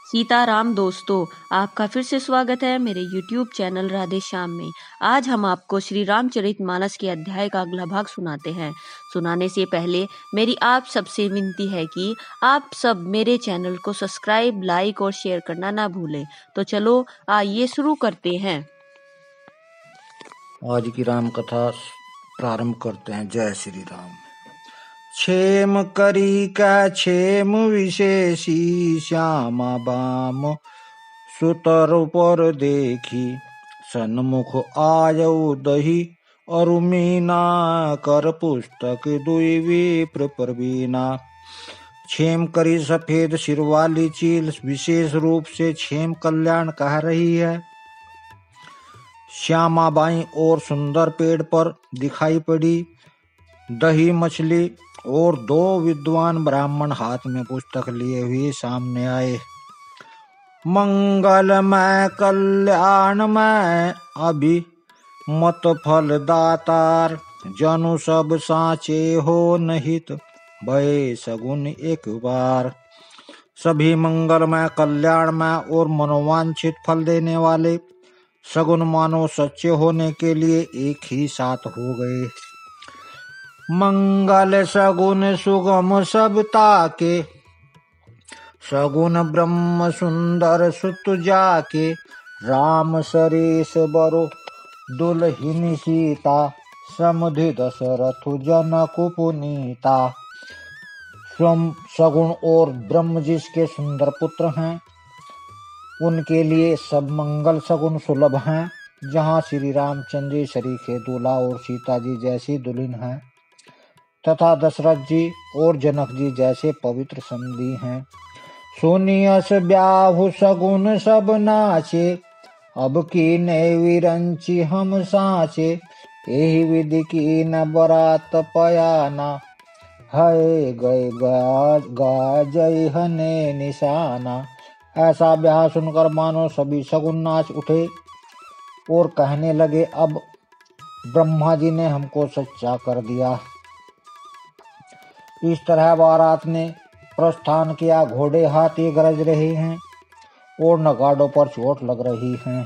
सीताराम दोस्तों, आपका फिर से स्वागत है मेरे YouTube चैनल राधे श्याम में। आज हम आपको श्री रामचरितमानस के अध्याय का अगला भाग सुनाते हैं। सुनाने से पहले मेरी आप सबसे विनती है कि आप सब मेरे चैनल को सब्सक्राइब, लाइक और शेयर करना ना भूलें। तो चलो आइए शुरू करते हैं। आज की राम कथा प्रारंभ करते हैं। जय श्री राम। क्षेम करी का क्षेम विशेषी, श्यामा बाम सुतर पर देखी, सन्मुख आयऊ दही अरु मीना, कर पुस्तक दुई विप्र प्रवीणा। क्षेम करी सफेद सिर वाली चील विशेष रूप से क्षेम कल्याण कह रही है। श्यामा बाई और सुंदर पेड़ पर दिखाई पड़ी। दही मछली और दो विद्वान ब्राह्मण हाथ में पुस्तक लिए हुए सामने आए। मंगलमय कल्याणमय अभी मत फल दातार, जनु सब साचे हो नहित भय सगुन एक बार। सभी मंगलमय कल्याणमय और मनोवांछित फल देने वाले सगुन मानो सच्चे होने के लिए एक ही साथ हो गए। मंगल सगुन सुगम सब ताके, सगुन ब्रह्म सुंदर सुत जाके। राम सरेश बरो दुलहिन सीता, समुधि दशरथ जनक पुनीता। सगुन और ब्रह्म जिसके सुंदर पुत्र हैं, उनके लिए सब मंगल सगुन सुलभ हैं। जहाँ श्री रामचंद्र शरीके दूल्हा और सीता जी जैसी दुल्हन हैं, तथा दशरथ जी और जनक जी जैसे पवित्र समधी हैं। सोनियस ब्याहु सगुन सब नाचे, अब की नए विरंची हम साचे। यही विधि की न बरात पयाना, है गए गाजय हने निशाना। ऐसा ब्याह सुनकर मानो सभी सगुन नाच उठे और कहने लगे, अब ब्रह्मा जी ने हमको सच्चा कर दिया। इस तरह बारात ने प्रस्थान किया। घोड़े हाथी गरज रहे हैं और नगाड़ों पर चोट लग रही है।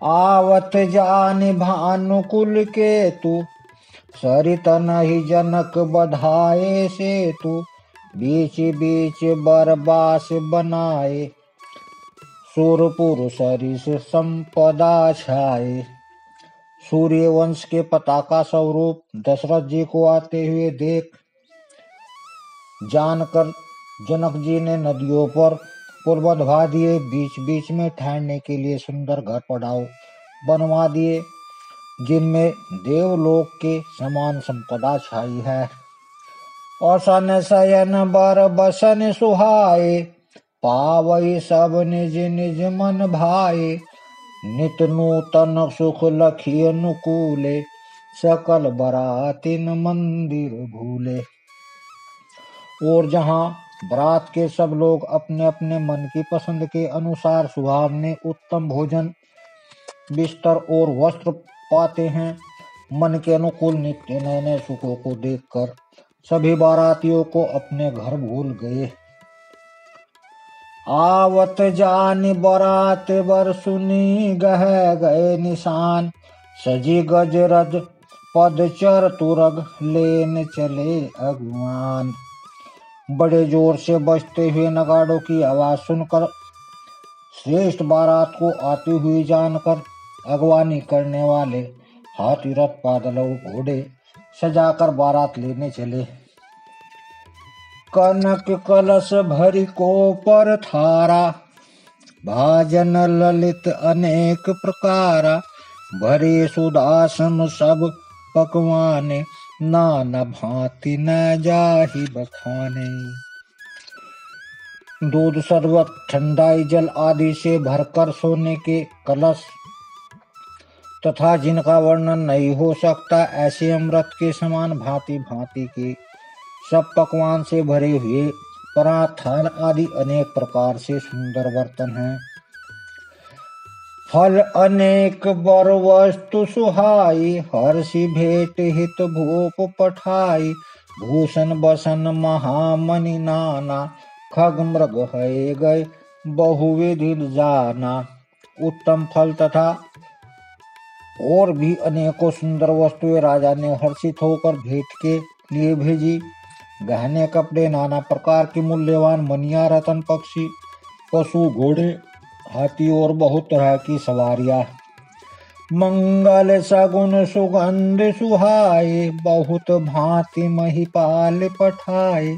आवत जान भानुकुल के तू, सरित नहीं जनक बधाए से तू। बीच बीच बरबास बनाए, सूरपुर सरिस संपदा छाए। सूर्य वंश के पताका स्वरूप दशरथ जी को आते हुए देख जानकर जनक जी ने नदियों पर पुल बंधवा दिए। बीच बीच में ठहरने के लिए सुंदर घर पड़ाव बनवा दिए, जिनमें देवलोक के समान संपदा छाई है। औसन शयन बर बसन सुहाए, पावई सब निज निज मन भाए। नित नूतन सुख लखी अनुकूले, सकल बरातिन मंदिर भूले। और जहाँ बरात के सब लोग अपने अपने मन की पसंद के अनुसार सुहावने उत्तम भोजन, बिस्तर और वस्त्र पाते हैं, मन के अनुकूल नित्य नए नए सुखों को देखकर सभी बारातियों को अपने घर भूल गए। आवत जान बरात बर सुनी, गह गए निशान। सजी गजरज पदचर तुरग, लेन चले अगवान। बड़े जोर से बजते हुए नगाड़ों की आवाज सुनकर श्रेष्ठ बारात को आती हुई जानकर अगवानी करने वाले हाथी रथ पैदल घोड़े सजाकर बारात लेने चले। कनक कलश भरी को पर थारा, भाजन ललित अनेक प्रकारा। भरे सुदासम सब पकवाने, नाना भांति न जाहि बखाने। दूध शरबत ठंडाई जल आदि से भरकर सोने के कलश तथा जिनका वर्णन नहीं हो सकता, ऐसे अमृत के समान भांति भांति के सब पकवान से भरे हुए पराथान आदि अनेक प्रकार से सुंदर बर्तन हैं। फल अनेक बर वस्तु सुहाई, हर्षि भेंट हित भूप पठाई। भूषण बसन महामणि नाना, खग मृग है गए बहुविधि जाना, उत्तम फल तथा और भी अनेकों सुंदर वस्तुएं राजा ने हर्षित होकर भेंट के लिए भेजी। गहने, कपड़े, नाना प्रकार की मूल्यवान मनिया, रतन, पक्षी, पशु, घोड़े, हाथी और बहुत तरह की सवारियां। मंगल सगुन सुगंध सुहाए, बहुत भांति महिपाल पठाए।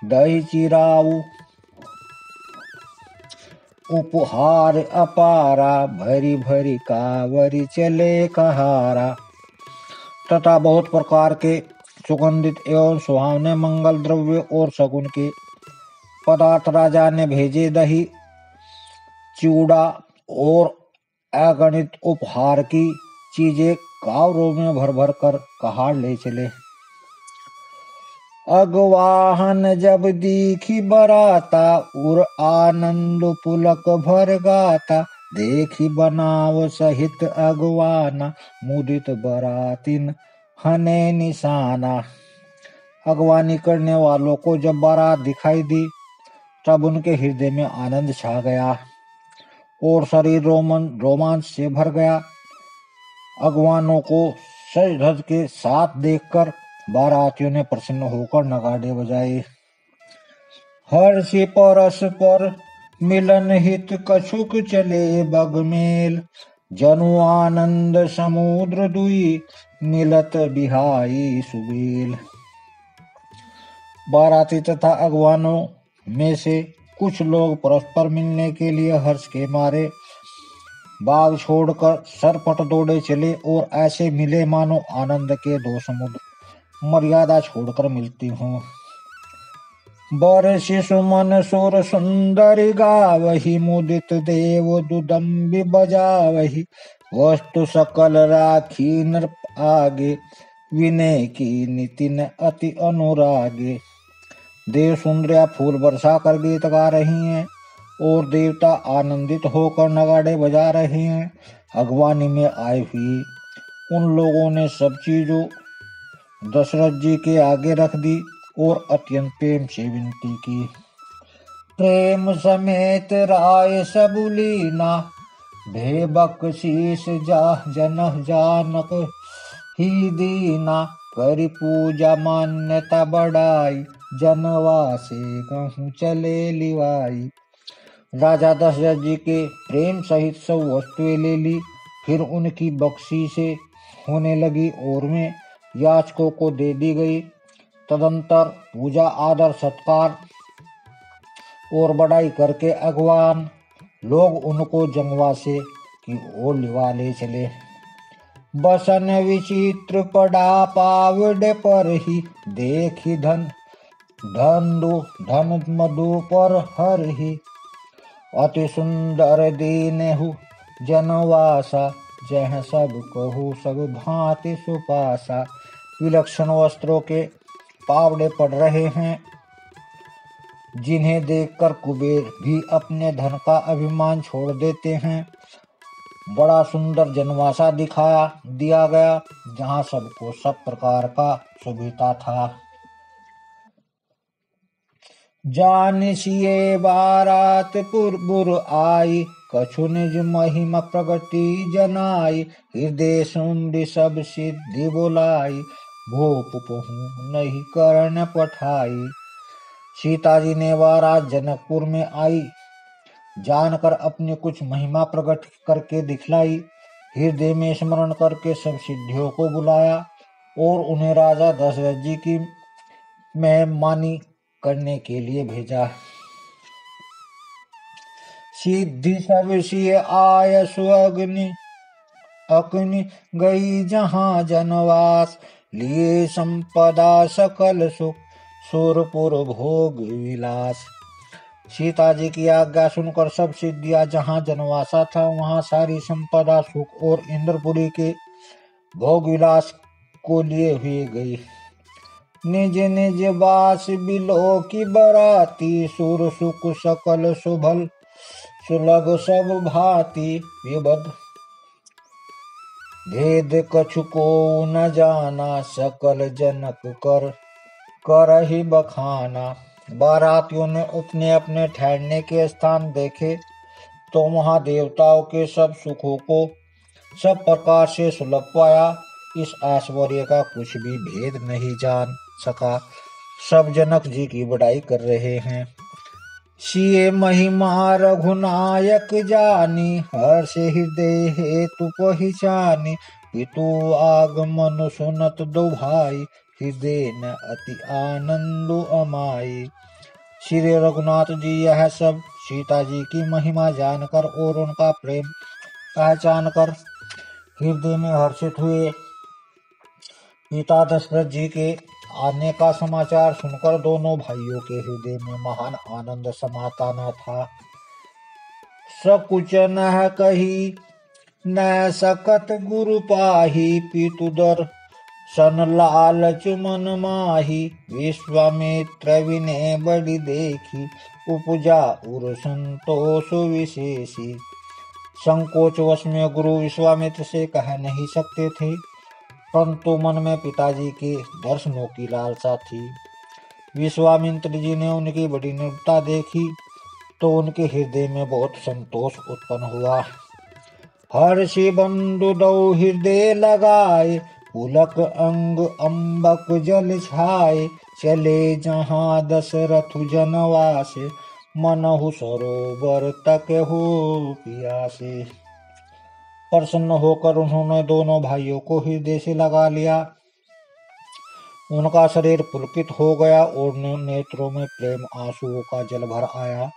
दही चिराऊ उपहार अपारा, भरी भरी कावरी चले कहारा। तथा बहुत प्रकार के सुगंधित एवं सुहावने मंगल द्रव्य और शगुन के पदार्थ राजा ने भेजे। दही, चूड़ा और अगणित उपहार की चीजें कावरों में भर भर कर कहार ले चले। अगवाहन जब दीखी बराता, उर आनंद पुलक भर गाता। देखी बनाव सहित अगवाना, मुदित बरातिन हने निशाना। अगवानी करने वालों को जब बारात दिखाई दी तब उनके हृदय में आनंद छा गया और शरीर रोमांच से भर गया। अगवानों को सज धज के साथ देखकर बारातियों ने प्रसन्न होकर नगाड़े बजाए। हर्षि परस पर मिलन हित, कछुक चले बगमेल। जनु आनंद समुद्र दुई, मिलत बिहाई सुबेल। बाराती तथा अगवानों में से कुछ लोग परस्पर मिलने के लिए हर्ष के मारे बाग छोड़कर सरपट दौड़े चले और ऐसे मिले मानो आनंद के दो समुद्र मर्यादा छोड़कर मिलती हूँ। बरसि सुमन सुर सुंदरी गावही, मुदित देव दुदम्बि बजावही। वस्तु सकल राखी नर आगे, विनय की नितिन अति अनुरागे। देव सुंदरिया फूल बरसा कर गीत गा रही हैं और देवता आनंदित होकर नगाड़े बजा रहे हैं। अगवानी में आई हुई उन लोगों ने सब चीजों दशरथ जी के आगे रख दी और अत्यंत प्रेम से विनती की। प्रेम समेत राय सबुलीना, भे बख्शीस जा जनह जानक ही दीना। करि पूजा मान्यता बढ़ाई, जनवासे कहूँ चले लिवाई। राजा दशरथ जी के प्रेम सहित सब वस्तुएं ले ली, फिर उनकी बख्शीशें होने लगी और में याचकों को दे दी गई। तदंतर पूजा, आदर, सत्कार और बड़ाई करके अगवान लोग उनको जंगवासे की ओर लिवा ले चले। बसन विचित्र पड़ा पावड़े पर ही, देखी धन मधु पर हर ही। अति सुंदर दीनहु जनवासा, जह सब कहू सब भांति सुपासा। विलक्षण वस्त्रों के पावड़े पड़ रहे हैं, जिन्हें देखकर कुबेर भी अपने धन का अभिमान छोड़ देते हैं। बड़ा सुंदर जनवासा दिया गया, जहाँ सबको सब प्रकार का सुविधा था। जानसिए बारात पुरबुर आई, कछु निज महिमा प्रगति जनाई। हृदय सुंदि सब सिद्धि बुलाई, भूप पहु नहीं करण पठाई। सीता जी ने बारात जनकपुर में आई, जानकर अपनी कुछ महिमा प्रकट करके दिखलाई। हृदय में स्मरण करके सब सिद्धियों को बुलाया और उन्हें राजा दशरथ जी की मेहमानी करने के लिए भेजा। सिद्धि सब सिय आय सुअग्नि, अग्नि गई जहाँ जनवास। लिए संपदा सकल सुख, सुरपुर भोग विलास। सीता जी की आज्ञा सुनकर सब सिद्धियां जहाँ जनवासा था वहाँ सारी संपदा, सुख और इंद्रपुरी के भोग विलास को लिए हुए गई। निज निज बास बिलो की बराती, सुर सुख सकल सुभल सुलभ सब भांति। विबद भेद कछु को न जाना, सकल जनक कर करहि बखाना। बारातियों ने अपने अपने ठहरने के स्थान देखे तो वहां देवताओं के सब सुखों को सब प्रकार से सुलभ पाया। इस ऐश्वर्य का कुछ भी भेद नहीं जान सका। सब जनक जी की बड़ाई कर रहे हैं। सिए महिमा रघुनायक जानी, हर्ष हृदय हेतु पहचानी। पितु आगमन सुनत दो भाई, हृदय न अति आनंद अमाई। श्री रघुनाथ जी यह सब सीता जी की महिमा जानकर और उनका प्रेम पहचान कर हृदय में हर्षित हुए। पिता दशरथ जी के आने का समाचार सुनकर दोनों भाइयों के हृदय में महान आनंद समाता न था। सकुच न कही न सकत गुरु पाही, पितु दर्शन लालच मन माही। विश्वामित्र विनय बड़ी देखी, उपजा उर संतोष विशेषी। संकोच वश में गुरु विश्वामित्र से कह नहीं सकते थे, परंतु मन में पिताजी के दर्शनों की लालसा थी। विश्वामित्र जी ने उनकी बड़ी निर्भरता देखी तो उनके हृदय में बहुत संतोष उत्पन्न हुआ। हर्षि बंधु दो हृदय लगाए, पुलक अंग अम्बक जल छाए। चले जहाँ दशरथ जनवास, मनहु सरोवर तक हो पियासे। प्रसन्न होकर उन्होंने दोनों भाइयों को हृदय से लगा लिया। उनका शरीर पुलकित हो गया और नेत्रों में प्रेम आंसुओं का जल भर आया।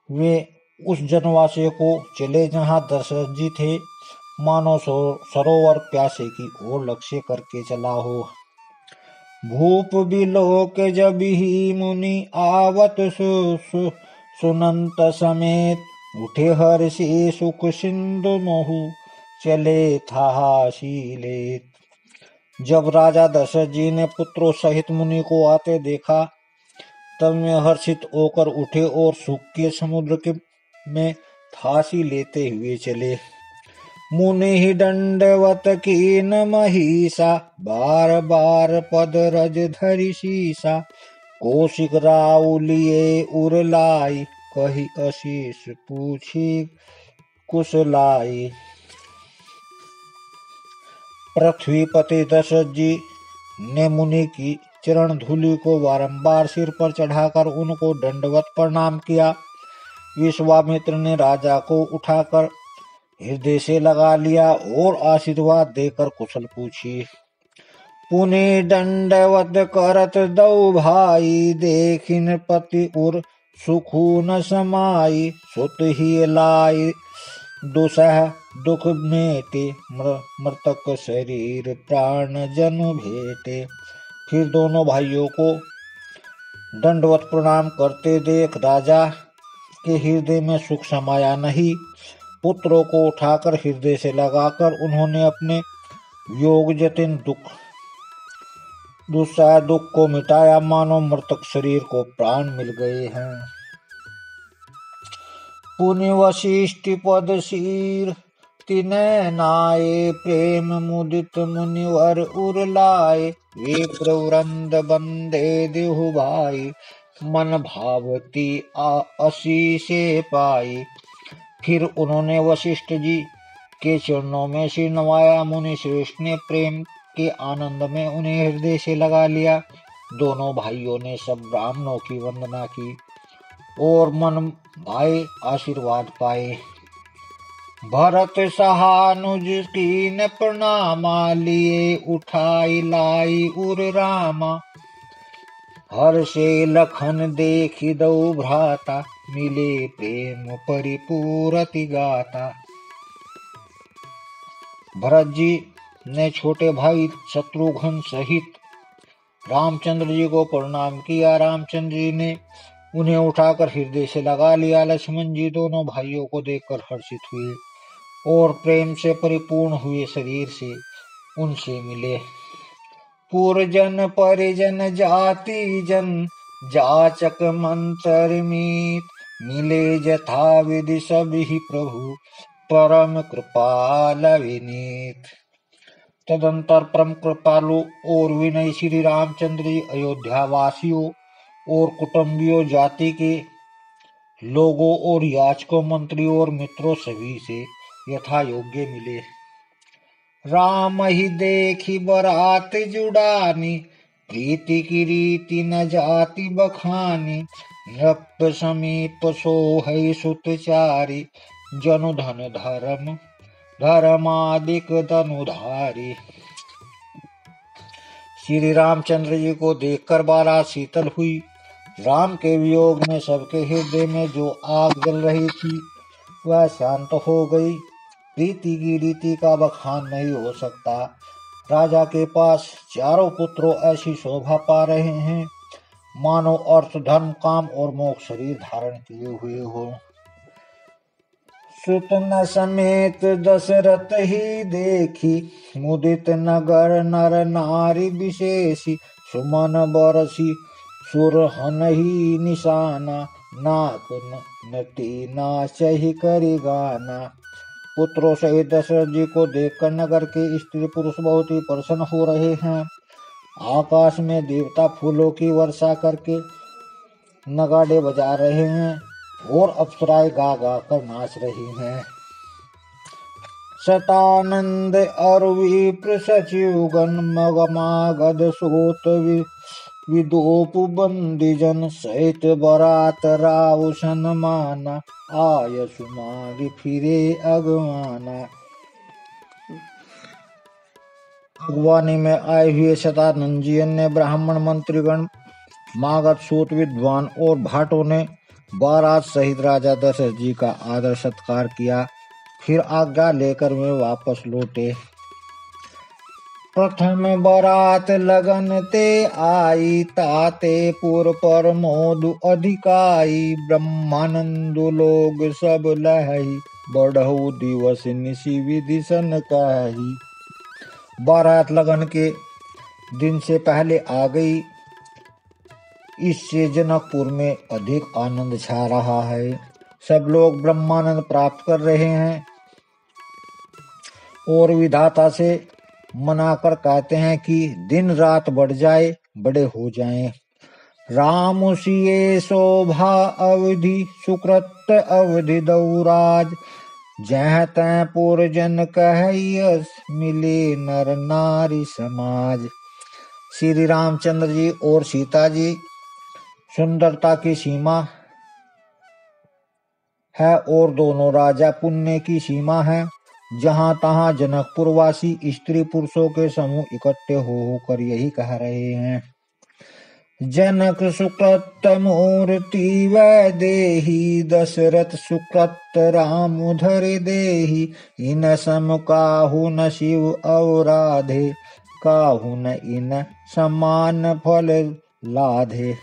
वे उस जनवासी को चले जहाँ दशरथ जी थे, मानो सरोवर प्यासे की ओर लक्ष्य करके चला हो। भूप बिलोक जब ही मुनि आवत, सुनंत समेत उठे हर्षि सुख सिंधु महु। चले था शीलेत। जब राजा दशरथ जी ने पुत्रों सहित मुनि को आते देखा, तब वे हर्षित होकर उठे और सुख के समुद्र में फांसी लेते हुए चले। मुनि ही दंडवत कीन महिषा, बार बार पद रज धरि शीसा। कौशिक राउलिए उर लाई, कही अशीष पूछी कुशलाई। पृथ्वीपति दशरथ जी ने मुनि की चरण धूलि को बारंबार सिर पर चढ़ाकर उनको दंडवत प्रणाम किया। विश्वामित्र ने राजा को उठाकर हृदय से लगा लिया और आशीर्वाद देकर कुशल पूछी। पुनि दंडवत करत दो भाई, देखिन पति उर सुखु न समाई। सुत ही लाई दुसह दुख मेटे, मृतक शरीर प्राण जनु भेटे। फिर दोनों भाइयों को दंडवत प्रणाम करते देख राजा के हृदय में सुख समाया नहीं। पुत्रों को उठाकर हृदय से लगाकर उन्होंने अपने योग जतिन दुस्सह दुख को मिटाया, मानो मृतक शरीर को प्राण मिल गए हैं। पुनि वशिष्ठ पद शीर तिनय नाये, प्रेम मुदित मुनिवर उर लाए। विप्र वृंद बंदे देहु भाई, मन भावती असी से पाई। फिर उन्होंने वशिष्ठ जी के चरणों में सिर नवाया। मुनि श्रेष्ठ ने प्रेम के आनंद में उन्हें हृदय से लगा लिया। दोनों भाइयों ने सब ब्राह्मणों की वंदना की और मन भाई आशीर्वाद पाए। भरत सहानुज कीन प्रणामा, लिए उठाई लाई उर रामा। हर्षे लखन देखि दो भ्राता, मिले प्रेम परिपूरति गाता। भरत जी ने छोटे भाई शत्रुघ्न सहित रामचंद्र जी को प्रणाम किया। रामचंद्र जी ने उन्हें उठाकर हृदय से लगा लिया। लक्ष्मण जी दोनों भाइयों को देखकर हर्षित हुए और प्रेम से परिपूर्ण हुए शरीर से उनसे मिले। पुरजन परिजन जाति जन, जाचक मंत्र मीत। मिले जथा विधि सभी प्रभु, परम कृपाल विनीत। तदंतर परम कृपालु और विनयी श्री रामचंद्र जी अयोध्या वासियों और कुटुंबियों, जाति के लोगों और याचकों, मंत्रियों और मित्रों सभी से यथा योग्य मिले। राम ही देखी बरात जुड़ानी, प्रीति की रीति न जाति बखानी। रक्त समीप सोहै सुतचारी, जनु धन धर्म धर्मादिक धनुधारी। श्री रामचंद्र जी को देखकर बारात शीतल हुई। राम के वियोग में सबके हृदय में जो आग जल रही थी वह शांत हो गई। प्रीति की रीति का बखान नहीं हो सकता। राजा के पास चारों पुत्रों ऐसी शोभा पा रहे हैं मानो अर्थ, धर्म, काम और मोक्ष शरीर धारण किए हुए हो। सुतन समेत दशरथ ही देखी, मुदित नगर नर नारी विशेषी। सुमन बरसी सुरहन ही निशाना, नाक नटी नाचहि करि गाना। पुत्रों सहित दशरथ जी को देखकर नगर के स्त्री पुरुष बहुत ही प्रसन्न हो रहे हैं। आकाश में देवता फूलों की वर्षा करके नगाड़े बजा रहे हैं और अप्सराएं गा गा कर नाच रही हैं। शतानंद और विप्र सचिवगण, मगमागध सोत विदोप बंदीजन। सहित बरात राव सन्माना, आय सुमारि फिरे अगवाना। अगवानी में आए हुए शतानंद जी ने ब्राह्मण, मंत्रीगण, मागध, सूत विद्वान और भाटों ने बारात सहित राजा दशरथ जी का आदर सत्कार किया। फिर आज्ञा लेकर वे वापस लौटे। प्रथम बरात लगन ते आई, ताते पुर पर मोदु अधिकाई। ब्रह्मानंद लोग सब लहई, बढ़ऊ दिवस निशि विधि सन कही। बारात लगन के दिन से पहले आ गई, इससे जनकपुर में अधिक आनंद छा रहा है। सब लोग ब्रह्मानंद प्राप्त कर रहे हैं और विधाता से मनाकर कहते हैं कि दिन रात बढ़ जाए, बड़े हो जाएं। राम सिए शोभा अवधि, सुकृत अवधि दौराज। जह तै पुर जन कहयस, मिले नर नारी समाज। श्री रामचंद्र जी और सीता जी सुंदरता की सीमा है और दोनों राजा पुण्य की सीमा है। जहां तहां जनकपुरवासी स्त्री पुरुषों के समूह इकट्ठे होकर यही कह रहे हैं। जनक सुकृत मूर्ति वै देही, दशरथ सुकृत राम धर देही। इन सम काहू न शिव औराधे, काहू न इन समान फल लाधे।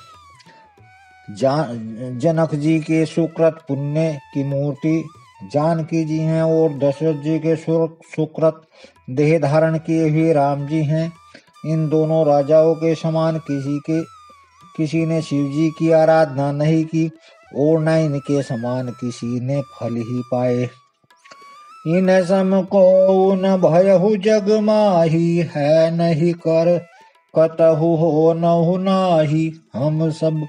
जनक जी के सुकृत पुण्य की मूर्ति जानकी जी हैं और दशरथ जी के सुकृत देह धारण किए हुए राम जी हैं। इन दोनों राजाओं के समान किसी ने शिव जी की आराधना नहीं की और न इनके समान किसी ने फल ही पाए। इन सम को न भयहु जग माही, है नहीं कर कतहु हो नहु नाही। हम सब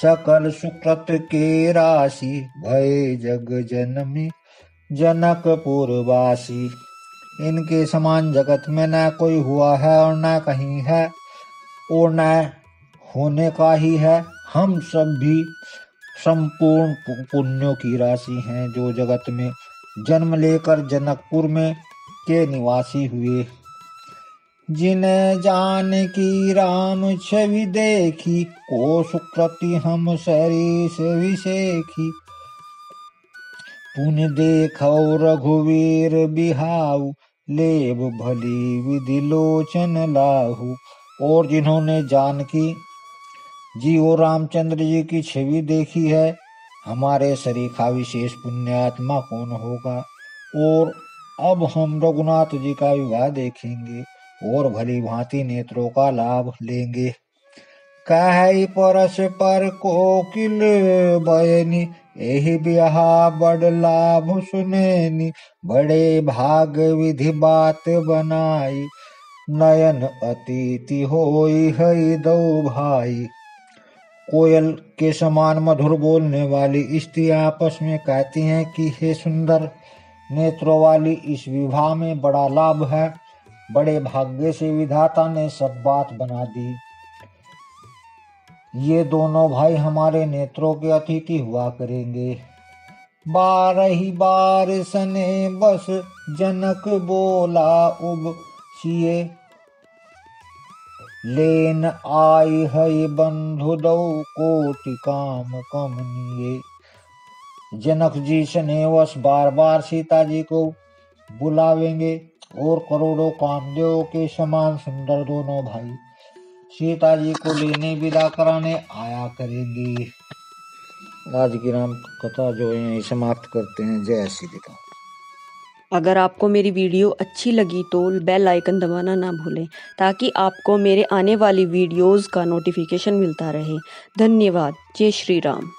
सकल सुकृत के राशि, भय जग जनमी जनकपुर वासी। इनके समान जगत में न कोई हुआ है और न कहीं है और न होने का ही है। हम सब भी संपूर्ण पुण्यों की राशि हैं जो जगत में जन्म लेकर जनकपुर में के निवासी हुए। जिन्हें जानकी राम छवि देखी, को सुकृति हम सरीस विशेखी। पुण्य देखो रघुवीर बिहाऊ, लेब भली विधि लोचन लाहू। और जिन्होंने जानकी जी और रामचंद्र जी की छवि देखी है, हमारे सरीखा विशेष पुण्यात्मा कौन होगा। और अब हम रघुनाथ जी का विवाह देखेंगे और भली भांति नेत्रों का लाभ लेंगे। कहि परस्पर कोकिल बयनी, एहि बिहा बड़ लाभ सुनैनी। बड़े भाग विधि बात बनाई, नयन अतिथि होई हई दो भाई। कोयल के समान मधुर बोलने वाली स्त्रियां आपस में कहती हैं कि हे सुंदर नेत्रों वाली, इस विवाह में बड़ा लाभ है। बड़े भाग्य से विधाता ने सब बात बना दी। ये दोनों भाई हमारे नेत्रों के अतिथि हुआ करेंगे। 12 बार सने बस जनक बोला उब सिए, लेन आई है बंधु दौ कोटि काम कमनीय। जनक जी स्नेहवश बार बार सीता जी को बुलावेंगे और करोड़ों कामदेव के समान सुंदर दोनों भाई सीता जी को लेने विदा कराने आया करेंगे। आज की राम कथा जो है यहीं समाप्त करते हैं। जय श्री राम। अगर आपको मेरी वीडियो अच्छी लगी तो बेल आइकन दबाना ना भूलें ताकि आपको मेरे आने वाली वीडियोस का नोटिफिकेशन मिलता रहे। धन्यवाद। जय श्री राम।